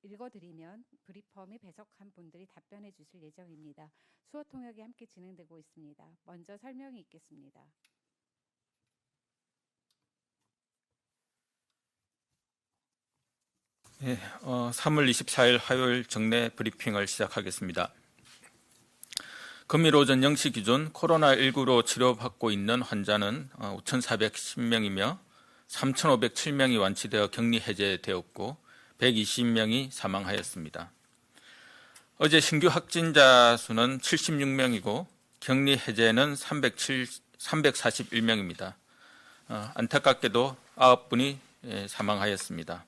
읽어드리면 브리퍼 및 배석한 분들이 답변해 주실 예정입니다. 수어 통역이 함께 진행되고 있습니다. 먼저 설명이 있겠습니다. 네, 3월 24일 화요일 정례 브리핑을 시작하겠습니다. 금일 오전 0시 기준 코로나19로 치료받고 있는 환자는 5,410명이며 3,507명이 완치되어 격리 해제되었고 120명이 사망하였습니다. 어제 신규 확진자 수는 76명이고 격리 해제는 341명입니다. 안타깝게도 9분이 사망하였습니다.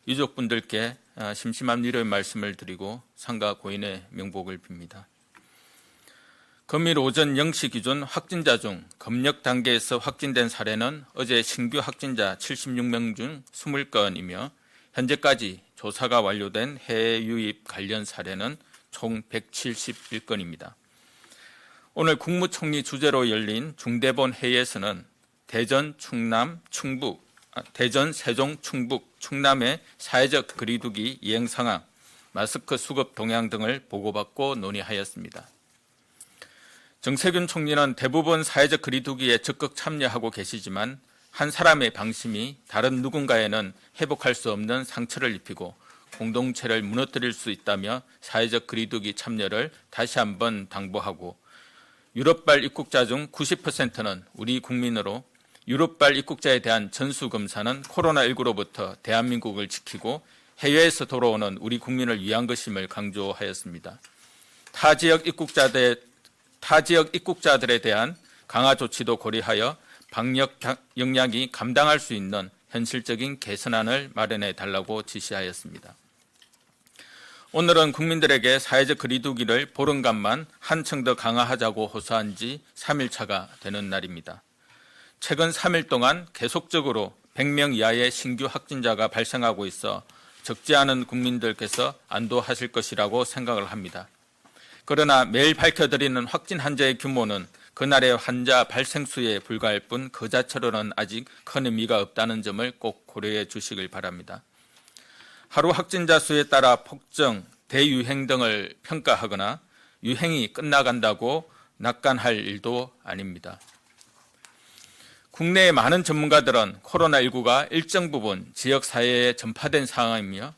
유족분들께 심심한 위로의 말씀을 드리고 상가 고인의 명복을 빕니다. 금일 오전 0시 기준 확진자 중 검역 단계에서 확진된 사례는 어제 신규 확진자 76명 중 20건이며 현재까지 조사가 완료된 해외 유입 관련 사례는 총 171건입니다. 오늘 국무총리 주재로 열린 중대본 회의에서는 대전, 세종, 충북, 충남의 사회적 거리두기 이행 상황, 마스크 수급 동향 등을 보고받고 논의하였습니다. 정세균 총리는 대부분 사회적 거리두기에 적극 참여하고 계시지만 한 사람의 방심이 다른 누군가에는 회복할 수 없는 상처를 입히고 공동체를 무너뜨릴 수 있다며 사회적 거리두기 참여를 다시 한번 당부하고 유럽발 입국자 중 90%는 우리 국민으로 유럽발 입국자에 대한 전수검사는 코로나19로부터 대한민국을 지키고 해외에서 돌아오는 우리 국민을 위한 것임을 강조하였습니다. 타 지역 입국자들에 대한 강화 조치도 고려하여 방역 역량이 감당할 수 있는 현실적인 개선안을 마련해 달라고 지시하였습니다. 오늘은 국민들에게 사회적 거리두기를 보름간만 한층 더 강화하자고 호소한 지 3일차가 되는 날입니다. 최근 3일 동안 계속적으로 100명 이하의 신규 확진자가 발생하고 있어 적지 않은 국민들께서 안도하실 것이라고 생각을 합니다. 그러나 매일 밝혀드리는 확진 환자의 규모는 그날의 환자 발생 수에 불과할 뿐 그 자체로는 아직 큰 의미가 없다는 점을 꼭 고려해 주시길 바랍니다. 하루 확진자 수에 따라 폭증, 대유행 등을 평가하거나 유행이 끝나간다고 낙관할 일도 아닙니다. 국내의 많은 전문가들은 코로나19가 일정 부분 지역사회에 전파된 상황이며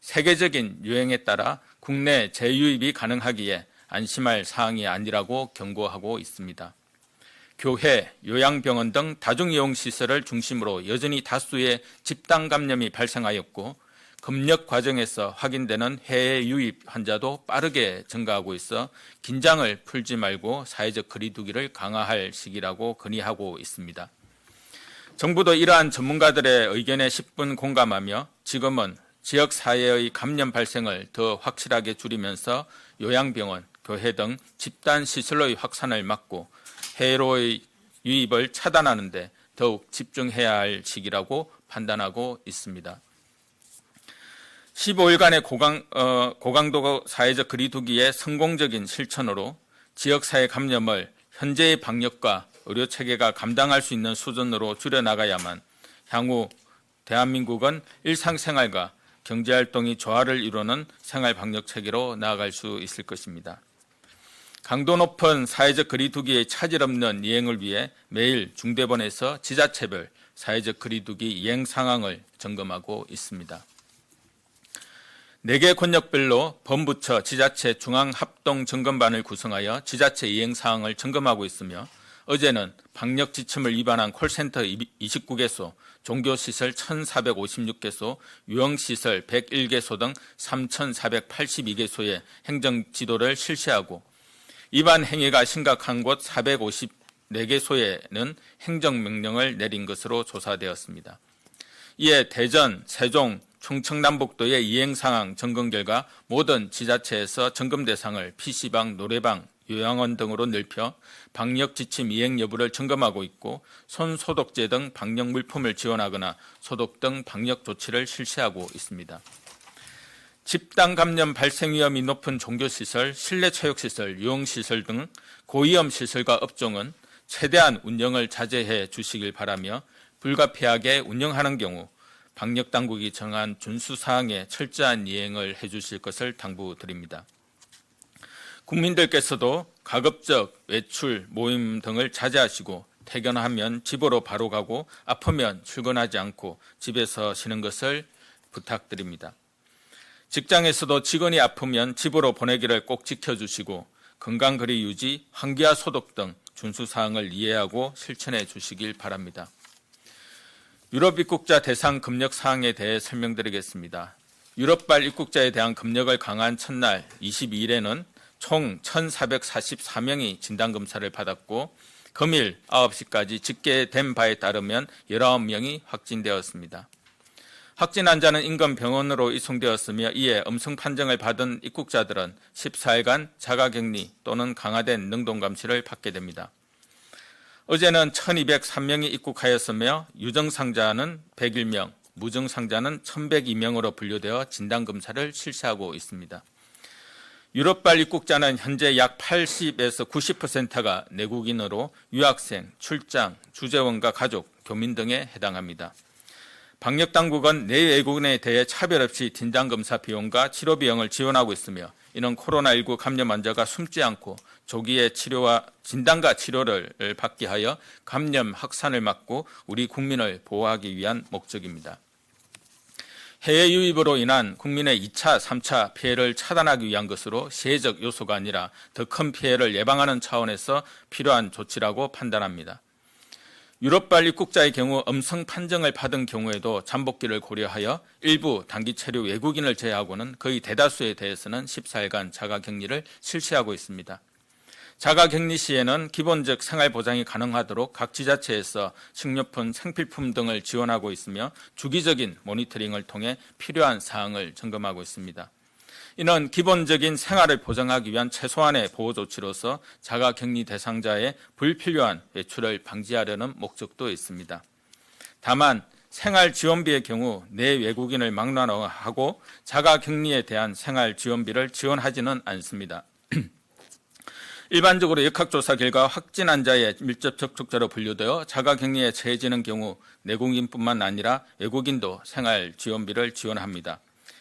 세계적인 유행에 따라 국내 재유입이 가능하기에 안심할 사항이 아니라고 경고하고 있습니다. 교회, 요양병원 등 다중이용시설을 중심으로 여전히 다수의 집단 감염이 발생하였고 검역 과정에서 확인되는 해외 유입 환자도 빠르게 증가하고 있어 긴장을 풀지 말고 사회적 거리두기를 강화할 시기라고 건의하고 있습니다. 정부도 이러한 전문가들의 의견에 10분 공감하며 지금은 지역사회의 감염 발생을 더 확실하게 줄이면서 요양병원, 교회 등 집단시설로의 확산을 막고 해로의 유입을 차단하는 데 더욱 집중해야 할 시기라고 판단하고 있습니다. 15일간의 고강도 사회적 거리두기의 성공적인 실천으로 지역사회 감염을 현재의 방역과 의료체계가 감당할 수 있는 수준으로 줄여나가야만 향후 대한민국은 일상생활과 경제활동이 조화를 이루는 생활방역체계로 나아갈 수 있을 것입니다. 강도 높은 사회적 거리두기의 차질 없는 이행을 위해 매일 중대본에서 지자체별 사회적 거리두기 이행 상황을 점검하고 있습니다. 4개 권역별로 범부처, 지자체, 중앙합동점검반을 구성하여 지자체 이행 사항을 점검하고 있으며 어제는 방역 지침을 위반한 콜센터 29개소, 종교시설 1,456개소, 유흥시설 101개소 등 3,482개소의 행정지도를 실시하고 위반 행위가 심각한 곳 454개소에는 행정명령을 내린 것으로 조사되었습니다. 이에 대전, 세종, 충청남북도의 이행상황 점검 결과 모든 지자체에서 점검 대상을 PC방, 노래방, 요양원 등으로 넓혀 방역 지침 이행 여부를 점검하고 있고 손소독제 등 방역 물품을 지원하거나 소독 등 방역 조치를 실시하고 있습니다. 집단 감염 발생 위험이 높은 종교시설, 실내체육시설, 유흥시설 등 고위험 시설과 업종은 최대한 운영을 자제해 주시길 바라며 불가피하게 운영하는 경우 방역 당국이 정한 준수 사항의 철저한 이행을 해주실 것을 당부드립니다. 국민들께서도 가급적 외출, 모임 등을 자제하시고 퇴근하면 집으로 바로 가고 아프면 출근하지 않고 집에서 쉬는 것을 부탁드립니다. 직장에서도 직원이 아프면 집으로 보내기를 꼭 지켜주시고 건강거리 유지, 환기와 소독 등 준수사항을 이해하고 실천해 주시길 바랍니다. 유럽 입국자 대상 검역 사항에 대해 설명드리겠습니다. 유럽발 입국자에 대한 검역을 강화한 첫날 22일에는 총 1,444명이 진단검사를 받았고 금일 9시까지 집계된 바에 따르면 19명이 확진되었습니다. 확진 환자는 인근 병원으로 이송되었으며 이에 음성 판정을 받은 입국자들은 14일간 자가격리 또는 강화된 능동감시를 받게 됩니다. 어제는 1,203명이 입국하였으며 유증상자는 101명, 무증상자는 1,102명으로 분류되어 진단검사를 실시하고 있습니다. 유럽발 입국자는 현재 약 80에서 90%가 내국인으로 유학생, 출장, 주재원과 가족, 교민 등에 해당합니다. 방역당국은 내외국인에 대해 차별 없이 진단검사 비용과 치료 비용을 지원하고 있으며 이는 코로나19 감염 환자가 숨지 않고 조기에 진단과 치료를 받게 하여 감염 확산을 막고 우리 국민을 보호하기 위한 목적입니다. 해외 유입으로 인한 국민의 2차, 3차 피해를 차단하기 위한 것으로 시혜적 요소가 아니라 더 큰 피해를 예방하는 차원에서 필요한 조치라고 판단합니다. 유럽발 입국자의 경우 음성 판정을 받은 경우에도 잠복기를 고려하여 일부 단기 체류 외국인을 제외하고는 거의 대다수에 대해서는 14일간 자가격리를 실시하고 있습니다. 자가격리 시에는 기본적 생활보장이 가능하도록 각 지자체에서 식료품, 생필품 등을 지원하고 있으며 주기적인 모니터링을 통해 필요한 사항을 점검하고 있습니다. 이는 기본적인 생활을 보장하기 위한 최소한의 보호조치로서 자가격리 대상자의 불필요한 외출을 방지하려는 목적도 있습니다. 다만 생활지원비의 경우 내 외국인을 막론하고 자가격리에 대한 생활지원비를 지원하지는 않습니다. 일반적으로 역학조사 결과 확진 환자의 밀접 접촉자로 분류되어 자가격리에 처해지는 경우 내국인뿐만 아니라 외국인도 생활지원비를 지원합니다.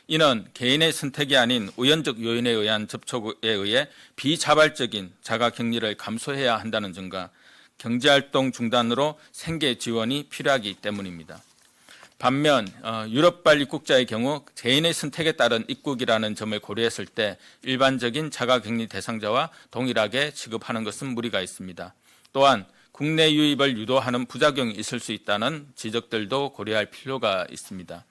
이는 개인의 선택이 아닌 우연적 요인에 의한 접촉에 의해 비자발적인 자가격리를 감소해야 한다는 점과 경제활동 중단으로 생계 지원이 필요하기 때문입니다. 반면 유럽발 입국자의 경우 개인의 선택에 따른 입국이라는 점을 고려했을 때 일반적인 자가격리 대상자와 동일하게 취급하는 것은 무리가 있습니다. 또한 국내 유입을 유도하는 부작용이 있을 수 있다는 지적들도 고려할 필요가 있습니다.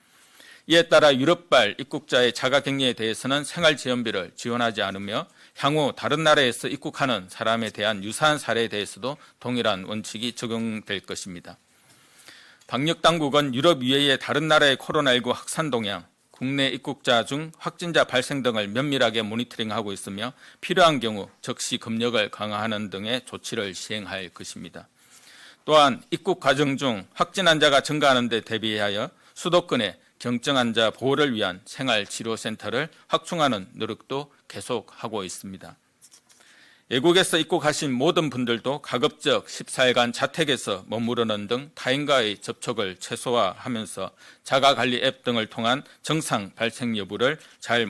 이에 따라 유럽발 입국자의 자가격리에 대해서는 생활지원비를 지원하지 않으며 향후 다른 나라에서 입국하는 사람에 대한 유사한 사례에 대해서도 동일한 원칙이 적용될 것입니다. 방역당국은 유럽 이외의 다른 나라의 코로나19 확산 동향, 국내 입국자 중 확진자 발생 등을 면밀하게 모니터링하고 있으며 필요한 경우 즉시 검역을 강화하는 등의 조치를 시행할 것입니다. 또한 입국 과정 중 확진 환자가 증가하는 데 대비하여 수도권에 경증 환자 보호를 위한 생활치료센터를 확충하는 노력도 계속하고 있습니다. 외국에서 입국하신 모든 분들도 가급적 14일간 자택에서 머무르는 등 타인과의 접촉을 최소화하면서 자가관리 앱 등을 통한 증상 발생 여부를 잘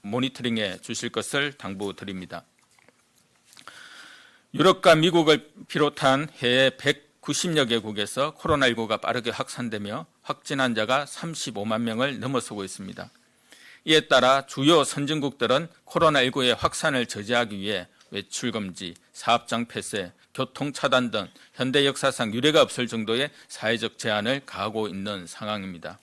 모니터링해 주실 것을 당부드립니다. 유럽과 미국을 비롯한 해외 190여 개국에서 코로나19가 빠르게 확산되며 확진 환자가 35만 명을 넘어서고 있습니다. 이에 따라 주요 선진국들은 코로나19의 확산을 저지하기 위해 외출 금지, 사업장 폐쇄, 교통 차단 등 현대 역사상 유례가 없을 정도의 사회적 제한을 가하고 있는 상황입니다.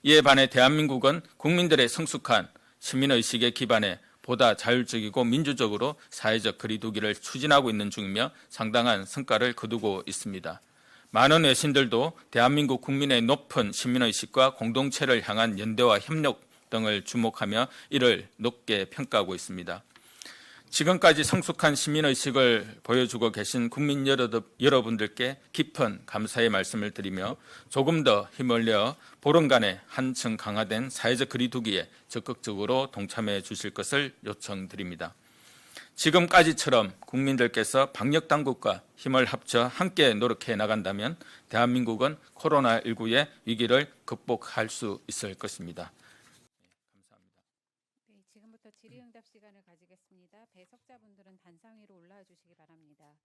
이에 반해 대한민국은 국민들의 성숙한 시민의식에 기반해 보다 자율적이고 민주적으로 사회적 거리두기를 추진하고 있는 중이며 상당한 성과를 거두고 있습니다. 많은 외신들도 대한민국 국민의 높은 시민의식과 공동체를 향한 연대와 협력 등을 주목하며 이를 높게 평가하고 있습니다. 지금까지 성숙한 시민의식을 보여주고 계신 국민 여러분들께 깊은 감사의 말씀을 드리며 조금 더 힘을 내어 보름간의 한층 강화된 사회적 거리두기에 적극적으로 동참해 주실 것을 요청드립니다. 지금까지처럼 국민들께서 방역 당국과 힘을 합쳐 함께 노력해 나간다면 대한민국은 코로나19의 위기를 극복할 수 있을 것입니다. 감사합니다. 네, 지금부터 질의응답 시간을 가지겠습니다. 배석자분들은 단상 위로 올라와 주시기 바랍니다.